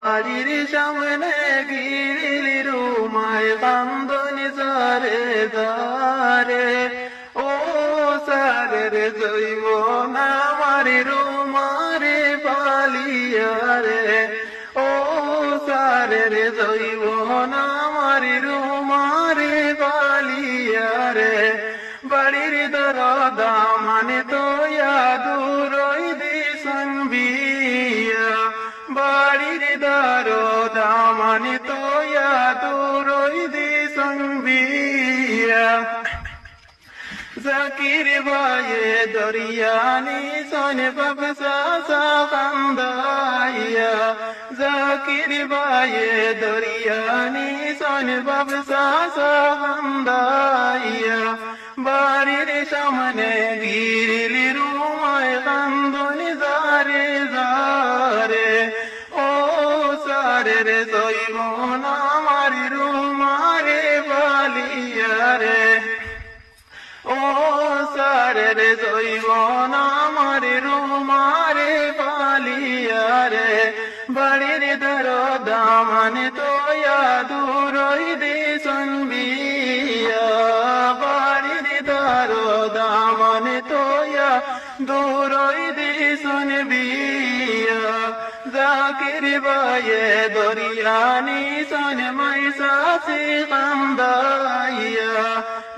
বাড়ির সামনে গিরিলি রুমায় কান্দনি সারে দারে ও সারের জৈব না মারি রুমারে পালিয়ারে ও সারের জৈব না মারি রুমারে পালিয়ারে বাড়ির দরদা মানে তো দূরই দিশন বিয়া বাড়ির দরদা মানে তো দূরই দিশন বিয়া জাকির ভাইয়ে দরিয়ানি সোনে বাবসা খান্দাইয়া জাকির ভাইয়ে দরিয়ানি সোনে বাবসা খান্দাইয়া বাড়ির সামনে গিরিলি রুমায় কান্দনি জারে জারে ও সারের জৈব না মারি রুমারে বালিয়ারে ও সারের জৈব না মারি রুমারে পালিয়ারে বাড়ির দরদা মানে তো দূরই দিশন বিয়া বাড়ির দরদা মানে তো দূরই দিশন বিয়া জাকির ভাইয়ে দরিয়ানি সোনে মাইসাসি কান্দাইয়া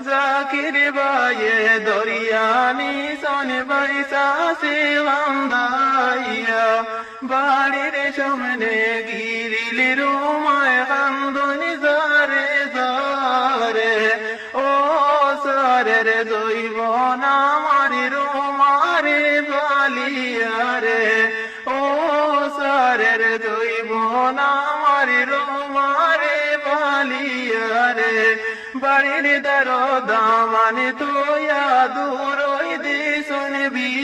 জাকির ভাইয়ে দরিয়ানি সোনে মাইসাসি কান্দাইয়া বাড়ির সামনে গিরিলি রুমায় কান্দনি জারে জারে ও সারের জৈব না মারি রুমারে বালিয়ারে ও সারের জৈব না মারি রুমারে বালিয়ারে বাড়ির দরদা মানে তো দূরই দিশন বিয়া